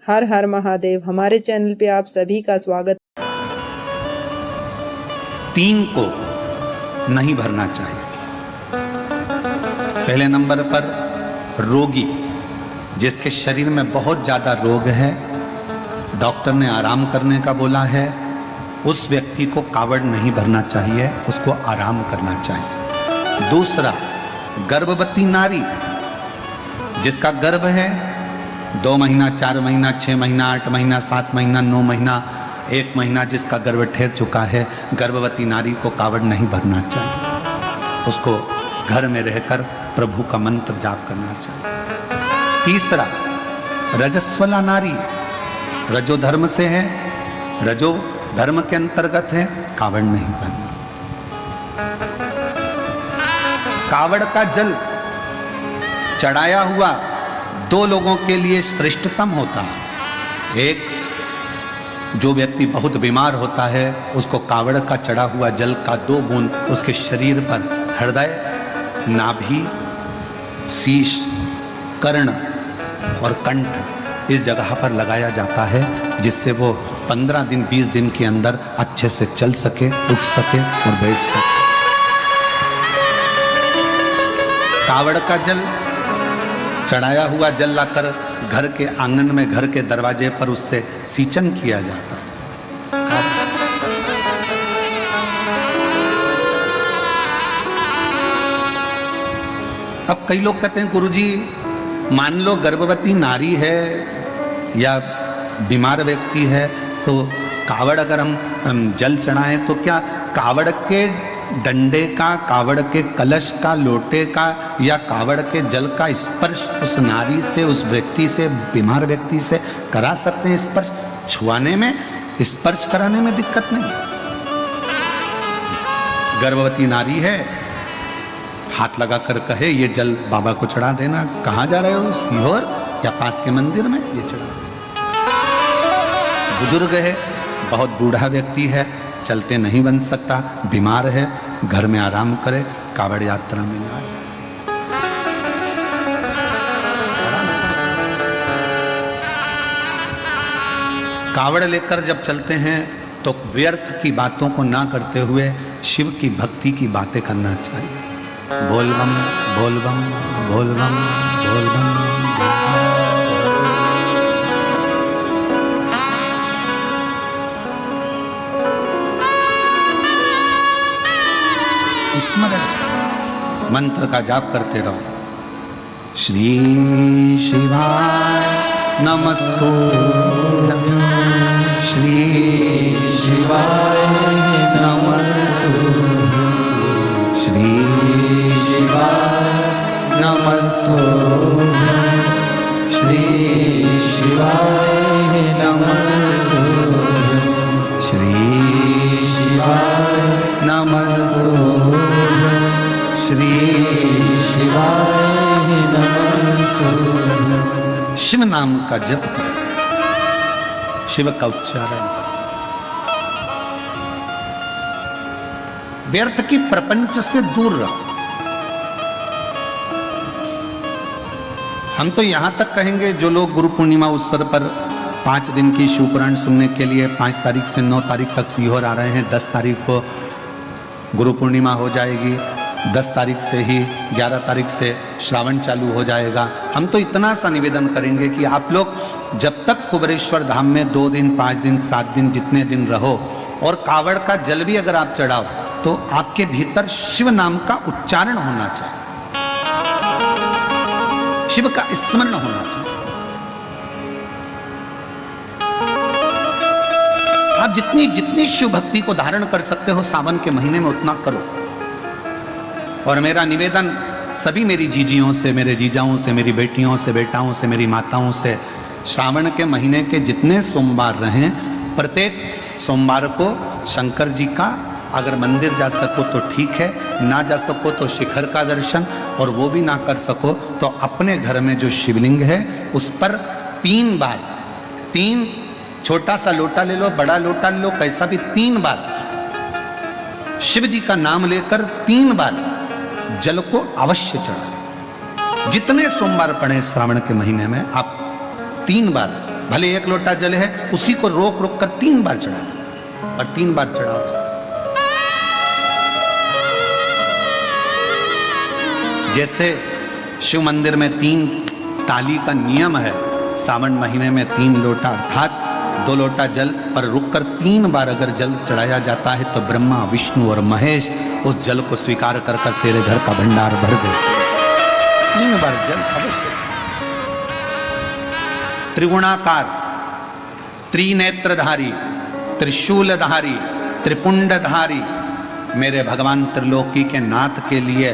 हर हर महादेव। हमारे चैनल पे आप सभी का स्वागत। 3 को नहीं भरना चाहिए। पहले नंबर पर रोगी, जिसके शरीर में बहुत ज्यादा रोग है, डॉक्टर ने आराम करने का बोला है, उस व्यक्ति को कावड़ नहीं भरना चाहिए, उसको आराम करना चाहिए। दूसरा, गर्भवती नारी, जिसका गर्भ है 2 महीना, 4 महीना, 6 महीना, 8 महीना, 7 महीना, 9 महीना, 1 महीना जिसका गर्भ ठहर चुका है, गर्भवती नारी को कावड़ नहीं भरना चाहिए, उसको घर में रहकर प्रभु का मंत्र जाप करना चाहिए। तीसरा, रजस्वला नारी, रजो धर्म से है, रजो धर्म के अंतर्गत है, कावड़ नहीं भरना। कावड़ का जल चढ़ाया हुआ 2 लोगों के लिए श्रेष्ठतम होता है। एक, जो व्यक्ति बहुत बीमार होता है, उसको कावड़ का चढ़ा हुआ जल का 2 बूंद उसके शरीर पर हृदय, नाभि, शीश, कर्ण और कंठ इस जगह पर लगाया जाता है, जिससे वो 15 दिन 20 दिन के अंदर अच्छे से चल सके, उठ सके और बैठ सके। कावड़ का जल, चढ़ाया हुआ जल लाकर घर के आंगन में, घर के दरवाजे पर उससे सींचन किया जाता है। अब कई लोग कहते हैं, गुरुजी मान लो गर्भवती नारी है या बीमार व्यक्ति है, तो कावड़ अगर हम जल चढ़ाएं तो क्या कावड़ के डंडे का, कावड़ के कलश का, लोटे का या कावड़ के जल का स्पर्श उस नारी से, उस व्यक्ति से, बीमार व्यक्ति से करा सकते हैं? स्पर्श छुआने में, स्पर्श कराने में दिक्कत नहीं। गर्भवती नारी है, हाथ लगाकर कहे ये जल बाबा को चढ़ा देना। कहाँ जा रहे हो? सीहोर या पास के मंदिर में ये चढ़ा। बुजुर्ग है, बहुत बूढ़ा व्यक्ति है, चलते नहीं बन सकता, बीमार है, घर में आराम करे, कावड़ यात्रा में ना जाए। कावड़ लेकर जब चलते हैं तो व्यर्थ की बातों को ना करते हुए शिव की भक्ति की बातें करना चाहिए। बोल बम, बोल बम, बोल बम, बोल बम। स्मरण मंत्र का जाप करते रहो। श्री शिवाय नमस्तुभ्यं, श्री शिवाय नमस्तुभ्यं, श्री शिवाय नमस्तुभ्यं, श्री शिवाय नमस्तुभ्यं, श्री शिवाय नमस्तुभ्यं, श्री शिवाय नमस्तुभ्यं। शिव नाम का जप करो, शिव का उच्चारण। व्यर्थ की प्रपंच से दूर रहो। हम तो यहां तक कहेंगे, जो लोग गुरु पूर्णिमा उत्सव पर 5 दिन की शिव पुराण सुनने के लिए 5 तारीख से 9 तारीख तक सीहोर आ रहे हैं, 10 तारीख को गुरु पूर्णिमा हो जाएगी, 10 तारीख से ही 11 तारीख से श्रावण चालू हो जाएगा। हम तो इतना सा निवेदन करेंगे कि आप लोग जब तक कुबेरेश्वर धाम में 2 दिन, 5 दिन, 7 दिन, जितने दिन रहो, और कावड़ का जल भी अगर आप चढ़ाओ, तो आपके भीतर शिव नाम का उच्चारण होना चाहिए, शिव का स्मरण होना चाहिए। आप जितनी शिव भक्ति को धारण कर सकते हो सावन के महीने में, उतना करो। और मेरा निवेदन सभी मेरी जीजियों से, मेरे जीजाओं से, मेरी बेटियों से, बेटाओं से, मेरी माताओं से, श्रावण के महीने के जितने सोमवार रहें, प्रत्येक सोमवार को शंकर जी का अगर मंदिर जा सको तो ठीक है, ना जा सको तो शिखर का दर्शन, और वो भी ना कर सको तो अपने घर में जो शिवलिंग है उस पर 3 बार, 3 छोटा सा लोटा ले लो, बड़ा लोटा ले लो, कैसा भी, 3 बार शिव जी का नाम लेकर 3 बार जल को अवश्य चढ़ाएं। जितने सोमवार पड़े श्रावण के महीने में, आप 3 बार भले 1 लोटा जल है, उसी को रोक रोक कर 3 बार चढ़ा दो, और 3 बार चढ़ाओ। जैसे शिव मंदिर में 3 ताली का नियम है, सावन महीने में 3 लोटा अर्थात 2 लोटा जल पर रुककर 3 बार अगर जल चढ़ाया जाता है तो ब्रह्मा, विष्णु और महेश उस जल को स्वीकार कर कर तेरे घर का भंडार भर दे। 3 बार जल अवश्य। त्रिगुणाकार, त्रिनेत्रधारी, त्रिशूलधारी, त्रिपुंडधारी मेरे भगवान त्रिलोकी के नाथ के लिए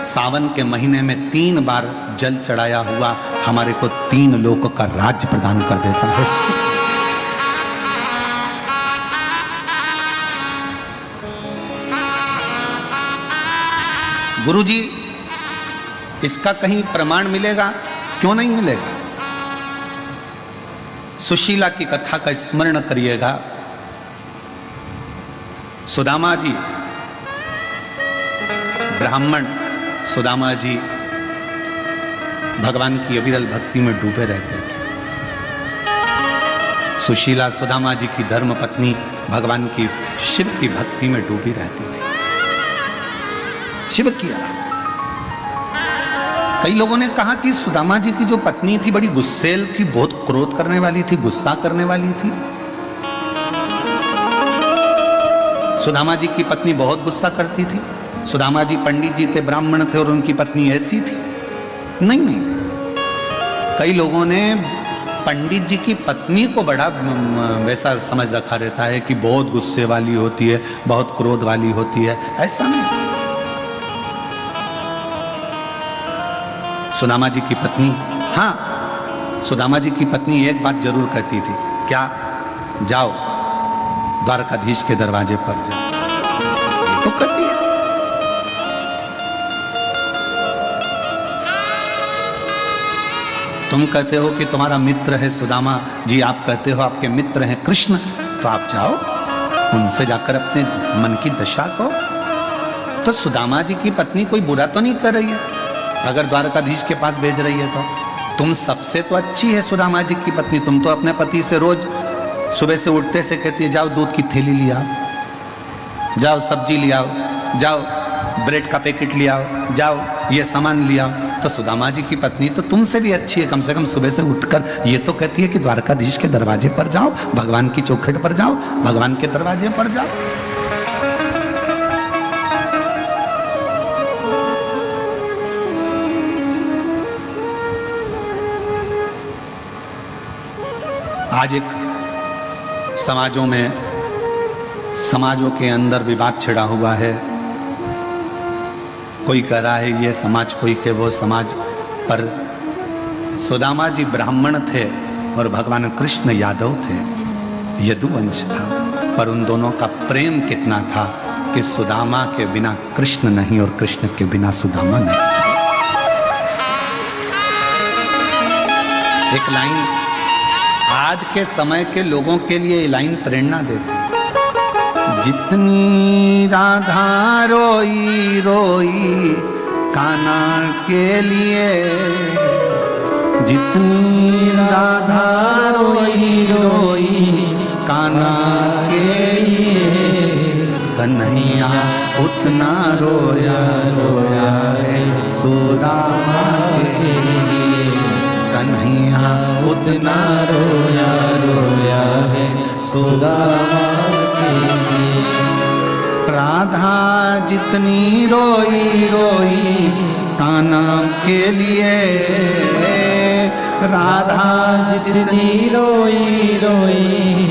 सावन के महीने में 3 बार जल चढ़ाया हुआ हमारे को 3 लोक का राज्य प्रदान कर देता है। गुरुजी, इसका कहीं प्रमाण मिलेगा? क्यों नहीं मिलेगा? सुशीला की कथा का स्मरण करिएगा। सुदामा जी, ब्राह्मण सुदामा जी भगवान की अविरल भक्ति में डूबे रहते थे। सुशीला सुदामा जी की धर्म पत्नी भगवान की शिव की भक्ति में डूबी रहती थी, शिव की आराधना। कई लोगों ने कहा कि सुदामा जी की जो पत्नी थी बड़ी गुस्सेल थी, बहुत क्रोध करने वाली थी, गुस्सा करने वाली थी। सुदामा जी की पत्नी बहुत गुस्सा करती थी। सुदामा जी पंडित जी थे, ब्राह्मण थे और उनकी पत्नी ऐसी थी? नहीं। कई लोगों ने पंडित जी की पत्नी को बड़ा वैसा समझ रखा रहता है कि बहुत गुस्से वाली होती है, बहुत क्रोध वाली होती है। ऐसा नहीं। सुदामा जी की पत्नी, हाँ, सुदामा जी की पत्नी एक बात जरूर कहती थी। क्या? जाओ द्वारकाधीश के दरवाजे पर जाओ। तो कहती है। तुम कहते हो कि तुम्हारा मित्र है सुदामा जी, आप कहते हो आपके मित्र हैं कृष्ण, तो आप जाओ उनसे जाकर अपने मन की दशा को। तो सुदामा जी की पत्नी कोई बुरा तो नहीं कर रही है अगर द्वारकाधीश के पास भेज रही है तो? तुम सबसे तो अच्छी है सुदामा जी की पत्नी। तुम तो अपने पति से रोज सुबह से उठते से कहती है जाओ दूध की थैली ले आओ, जाओ सब्जी ले आओ, जाओ ब्रेड का पैकेट ले आओ, जाओ ये सामान ले आओ। तो सुदामा जी की पत्नी तो तुमसे भी अच्छी है, कम से कम सुबह से उठकर ये तो कहती है कि द्वारकाधीश के दरवाजे पर जाओ, भगवान की चौखट पर जाओ, भगवान के दरवाजे पर जाओ। आज एक समाजों के अंदर विवाद छिड़ा हुआ है। कोई कह रहा है ये समाज, कोई के वो समाज। पर सुदामा जी ब्राह्मण थे और भगवान कृष्ण यादव थे, यदुवंश था। पर उन दोनों का प्रेम कितना था कि सुदामा के बिना कृष्ण नहीं और कृष्ण के बिना सुदामा नहीं। एक लाइन आज के समय के लोगों के लिए लाइन प्रेरणा देती है। जितनी राधा रोई रोई कान्हा के लिए, जितनी राधा रोई रोई कान्हा के लिए, कन्हैया उतना रोया रोया है सुदामा के लिए, कन्हैया उतना रोया रोया है सुदामा के लिए। राधा जितनी रोई रोई कान्हा के लिए, राधा जितनी रोई रोई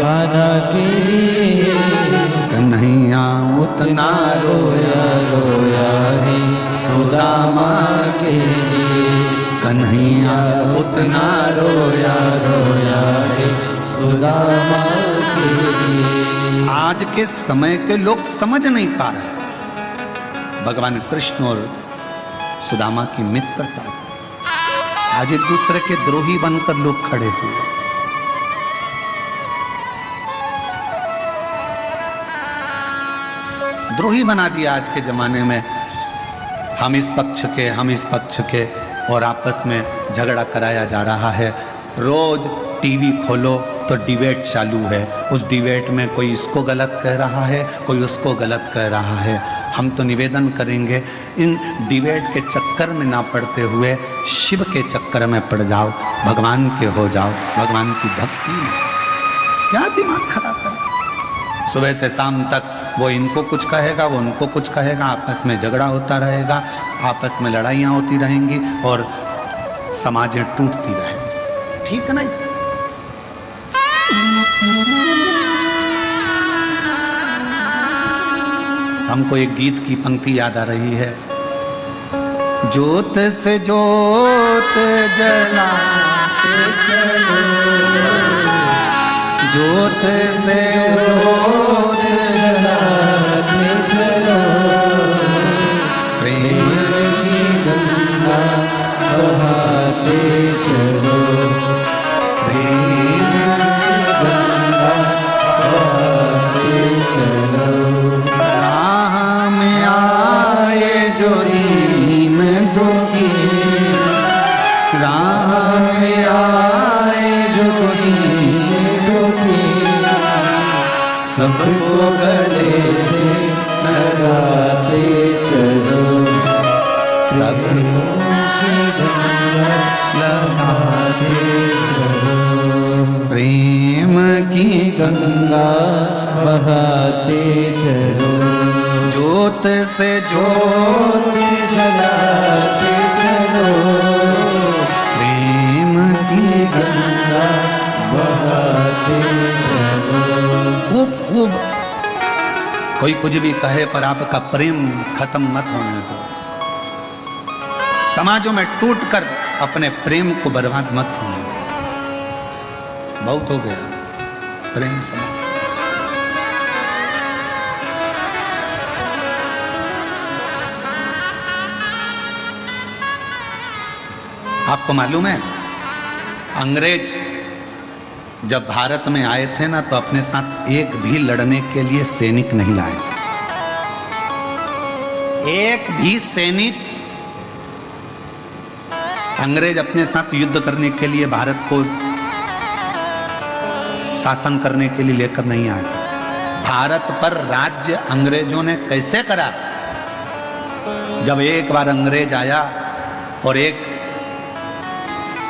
कान्हा के लिए, कन्हैया उतना रोया रोया है सुदामा के लिए, कन्हैया उतना रोया रोया है सुदामा के लिए। आज के समय के लोग समझ नहीं पा रहे भगवान कृष्ण और सुदामा की मित्रता। आज एक दूसरे के द्रोही बनकर लोग खड़े हुए। द्रोही बना दिया आज के जमाने में। हम इस पक्ष के, हम इस पक्ष के, और आपस में झगड़ा कराया जा रहा है। रोज टीवी खोलो तो डिबेट चालू है। उस डिबेट में कोई इसको गलत कह रहा है, कोई उसको गलत कह रहा है। हम तो निवेदन करेंगे इन डिबेट के चक्कर में ना पड़ते हुए शिव के चक्कर में पड़ जाओ, भगवान के हो जाओ, भगवान की भक्ति में क्या दिमाग खराब कर। सुबह से शाम तक वो इनको कुछ कहेगा, वो उनको कुछ कहेगा, आपस में झगड़ा होता रहेगा, आपस में लड़ाइयाँ होती रहेंगी और समाजें टूटती रहेंगी। ठीक है ना? हमको एक गीत की पंक्ति याद आ रही है, ज्योत से ज्योत जलाते चलो, ज्योत से ज्योत जलाते चलो, प्रेम की गंगा बहाते चलो, प्रेम की गंगा बहाते चलो। राह में आए जो दीन दुखी, राह में आए जो दीन दुखी, सबको गले से लगाते चलो, सबको गंगा लगाते चलो, प्रेम की गंगा बहाते चलो, ज्योत से ज्योत जलाते चलो, प्रेम की गंगा बहाते चलो। खूब कोई कुछ भी कहे पर आपका प्रेम खत्म मत होने दो। समाजों में टूटकर अपने प्रेम को बर्बाद मत होने दो। बहुत हो गया प्रेम समाज। आपको मालूम है अंग्रेज जब भारत में आए थे ना, तो अपने साथ एक भी लड़ने के लिए सैनिक नहीं लाए थे। एक भी सैनिक अंग्रेज अपने साथ युद्ध करने के लिए, भारत को शासन करने के लिए लेकर नहीं आए थे। भारत पर राज्य अंग्रेजों ने कैसे करा? जब एक बार अंग्रेज आया और एक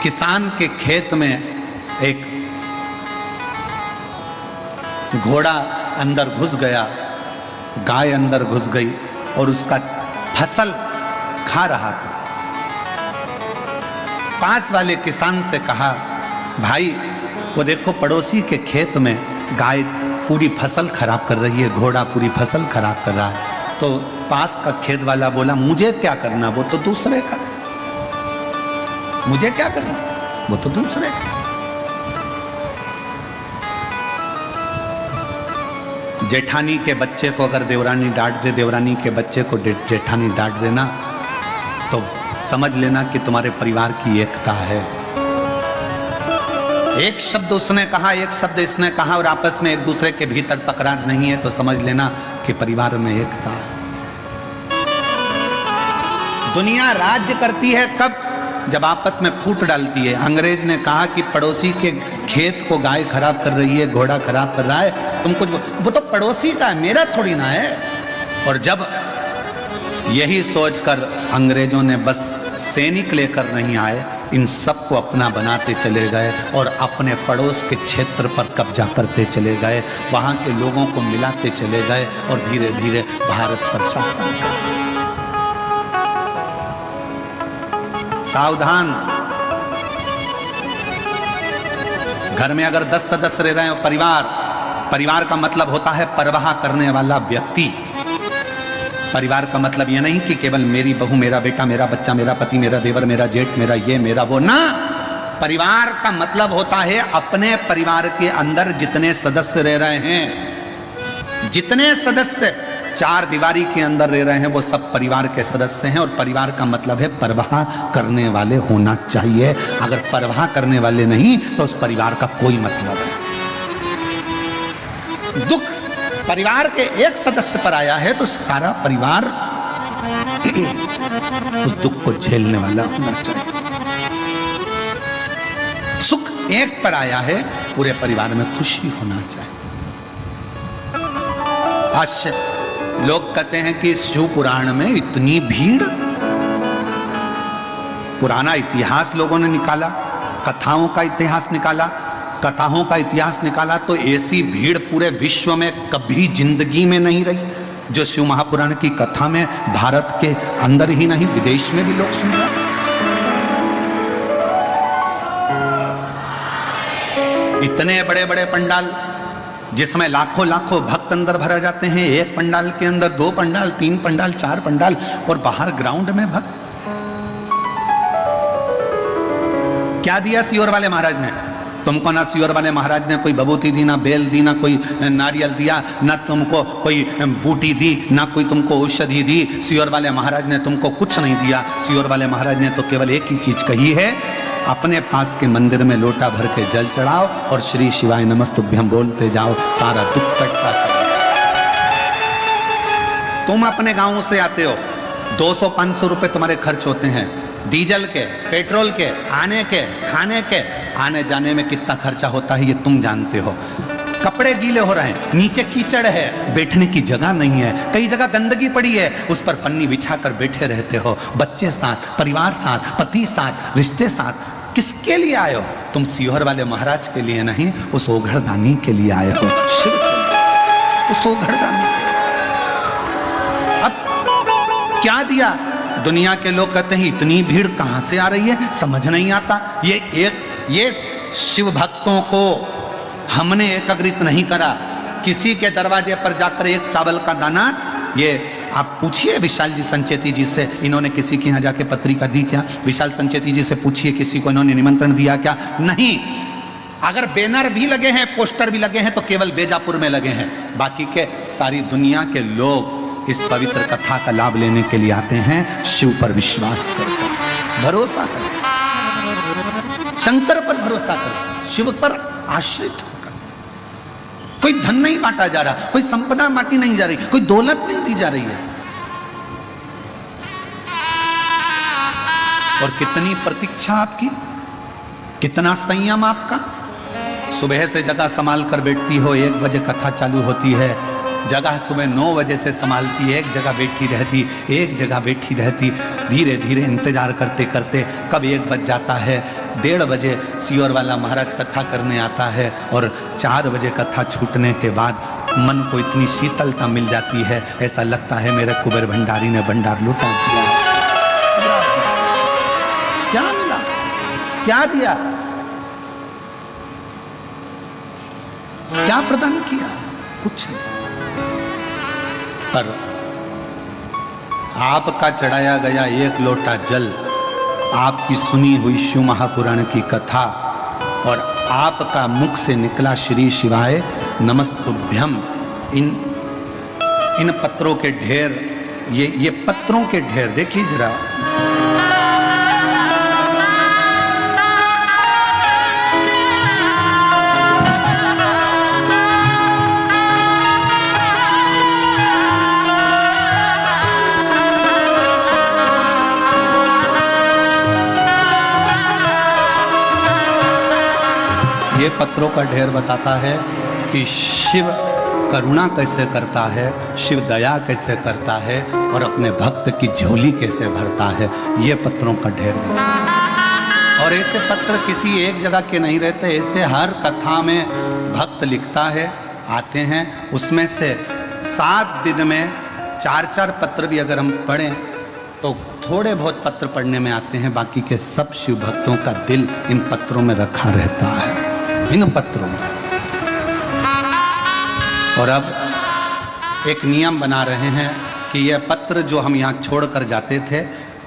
किसान के खेत में एक घोड़ा अंदर घुस गया, गाय अंदर घुस गई और उसका फसल खा रहा था। पास वाले किसान से कहा, भाई वो देखो पड़ोसी के खेत में गाय पूरी फसल खराब कर रही है, घोड़ा पूरी फसल खराब कर रहा है। तो पास का खेत वाला बोला, मुझे क्या करना, वो तो दूसरे का है, मुझे क्या करना, वो तो दूसरे का। जेठानी के बच्चे को अगर देवरानी डांट दे, देवरानी के बच्चे को जेठानी डांट देना, तो समझ लेना कि तुम्हारे परिवार की एकता है। एक शब्द उसने कहा, एक शब्द इसने कहा और आपस में एक दूसरे के भीतर तकरार नहीं है, तो समझ लेना कि परिवार में एकता है। दुनिया राज्य करती है कब? जब आपस में फूट डालती है। अंग्रेज ने कहा कि पड़ोसी के खेत को गाय खराब कर रही है, घोड़ा खराब कर रहा है, तुम कुछ, वो तो पड़ोसी का है, मेरा थोड़ी ना है। और जब यही सोचकर अंग्रेजों ने बस सैनिक लेकर नहीं आए, इन सबको अपना बनाते चले गए और अपने पड़ोस के क्षेत्र पर कब्जा करते चले गए, वहां के लोगों को मिलाते चले गए और धीरे धीरे भारत पर शासन किया। सावधान, घर में अगर 10 सदस्य रह रहे हो, परिवार का मतलब होता है परवाह करने वाला व्यक्ति। परिवार का मतलब यह नहीं कि केवल मेरी बहू, मेरा बेटा, मेरा बच्चा, मेरा पति, मेरा देवर, मेरा जेठ, मेरा ये, मेरा वो, ना। परिवार का मतलब होता है अपने परिवार के अंदर जितने सदस्य रह रहे हैं, जितने सदस्य चार दीवारी के अंदर रह रहे हैं, वो सब परिवार के सदस्य हैं। और परिवार का मतलब है परवाह करने वाले होना चाहिए। अगर परवाह करने वाले नहीं तो उस परिवार का कोई मतलब नहीं। दुख परिवार के एक सदस्य पर आया है तो सारा परिवार उस दुख को झेलने वाला होना चाहिए। सुख एक पर आया है, पूरे परिवार में खुशी होना चाहिए। आश्चर्य, लोग कहते हैं कि शिव पुराण में इतनी भीड़, पुराना इतिहास लोगों ने निकाला, कथाओं का इतिहास निकाला, कथाओं का इतिहास निकाला तो ऐसी भीड़ पूरे विश्व में कभी जिंदगी में नहीं रही जो शिव महापुराण की कथा में भारत के अंदर ही नहीं विदेश में भी लोग सुन रहे हैं। इतने बड़े बड़े पंडाल जिसमें लाखों लाखों भक्त अंदर भरा जाते हैं, एक पंडाल के अंदर 2 पंडाल, 3 पंडाल, 4 पंडाल, और बाहर ग्राउंड में भक्त। क्या दिया सियोर वाले महाराज ने तुमको? ना सियोर वाले महाराज ने कोई बबूती दी, ना बेल दी, ना कोई नारियल दिया, ना तुमको कोई बूटी दी, ना कोई तुमको औषधि दी। सियोर वाले महाराज ने तुमको कुछ नहीं दिया। सियोर वाले महाराज ने तो केवल एक ही चीज कही है, अपने पास के मंदिर में लोटा भर के जल चढ़ाओ और श्री शिवाय नमस्तुभ्यम बोलते जाओ, सारा दुख कटता है। तुम अपने गांव से आते हो, 200-500 रुपए तुम्हारे खर्च होते हैं, डीजल के, पेट्रोल के, आने के, खाने के, आने जाने में कितना खर्चा होता है ये तुम जानते हो। कपड़े गीले हो रहे हैं, नीचे कीचड़ है, बैठने की जगह नहीं है, कई जगह गंदगी पड़ी है, उस पर पन्नी बिछाकर बैठे रहते हो, बच्चे साथ, परिवार साथ, पति साथ, रिश्ते साथ। किसके लिए आए हो? तुम सियोर वाले महाराज के लिए नहीं, उस ओघड़दानी के लिए आए हो, शिव के लिए, उस ओघड़दानी। अब क्या दिया? दुनिया के लोग कहते हैं इतनी भीड़ कहां से आ रही है, समझ नहीं आता। ये शिव भक्तों को हमने एकत्रित नहीं करा। किसी के दरवाजे पर जाकर एक चावल का दाना, ये आप पूछिए विशाल जी संचेती जी से, इन्होंने किसी के यहाँ जाके पत्रिका दी क्या? विशाल संचेती जी से पूछिए किसी को इन्होंने निमंत्रण दिया क्या? नहीं। अगर बैनर भी लगे हैं, पोस्टर भी लगे हैं तो केवल बेजापुर में लगे हैं, बाकी के सारी दुनिया के लोग इस पवित्र कथा का लाभ लेने के लिए आते हैं। शिव पर विश्वास करके, भरोसा करें, शंकर पर भरोसा करें, शिव पर आश्रित होकर। कोई धन नहीं बांटा जा रहा, कोई संपदा बांटी नहीं जा रही, कोई दौलत नहीं दी जा रही है। और कितनी प्रतीक्षा आपकी, कितना संयम आपका। सुबह से जगह संभाल कर बैठती हो, 1 बजे कथा चालू होती है, जगह सुबह 9 बजे से संभालती, एक जगह बैठी रहती, एक जगह बैठी रहती, धीरे धीरे इंतजार करते करते कब 1 बज जाता है। 1:30 बजे सियोर वाला महाराज कथा करने आता है और 4 बजे कथा छूटने के बाद मन को इतनी शीतलता मिल जाती है, ऐसा लगता है मेरे कुबेर भंडारी ने भंडार लुटा दिया। क्या मिला, क्या दिया, क्या प्रदान किया? कुछ नहीं। पर आपका चढ़ाया गया 1 लोटा जल, आपकी सुनी हुई शिव महापुराण की कथा और आपका मुख से निकला श्री शिवाय नमस्तुभ्यम, इन पत्रों के ढेर, ये पत्रों के ढेर देखिए जरा। ये पत्रों का ढेर बताता है कि शिव करुणा कैसे करता है, शिव दया कैसे करता है और अपने भक्त की झोली कैसे भरता है। ये पत्रों का ढेर है। और ऐसे पत्र किसी एक जगह के नहीं रहते, ऐसे हर कथा में भक्त लिखता है, आते हैं, उसमें से 7 दिन में 4-4 पत्र भी अगर हम पढ़ें तो थोड़े बहुत पत्र पढ़ने में आते हैं, बाकी के सब शिव भक्तों का दिल इन पत्रों में रखा रहता है, इन पत्रों में। और अब एक नियम बना रहे हैं कि यह पत्र जो हम यहाँ छोड़कर जाते थे,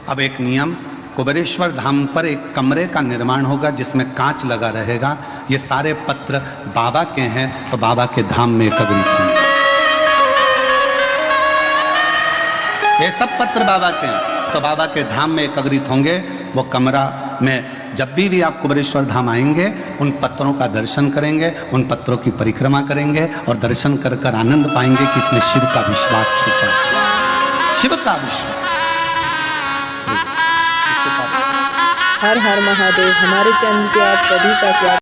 अब एक नियम, कुबेरेश्वर धाम पर एक कमरे का निर्माण होगा जिसमें कांच लगा रहेगा। ये सारे पत्र बाबा के हैं तो बाबा के धाम में एकत्रित होंगे। ये सब पत्र बाबा के हैं तो बाबा के धाम में एकत्रित होंगे। वो कमरा में जब भी आप कुबेरेश्वर धाम आएंगे, उन पत्रों का दर्शन करेंगे, उन पत्रों की परिक्रमा करेंगे और दर्शन कर कर आनंद पाएंगे कि इसमें शिव का विश्वास छुपा है, शिव का विश्वास। हर हर महादेव। हमारे चैनल पे आप सभी का स्वागत।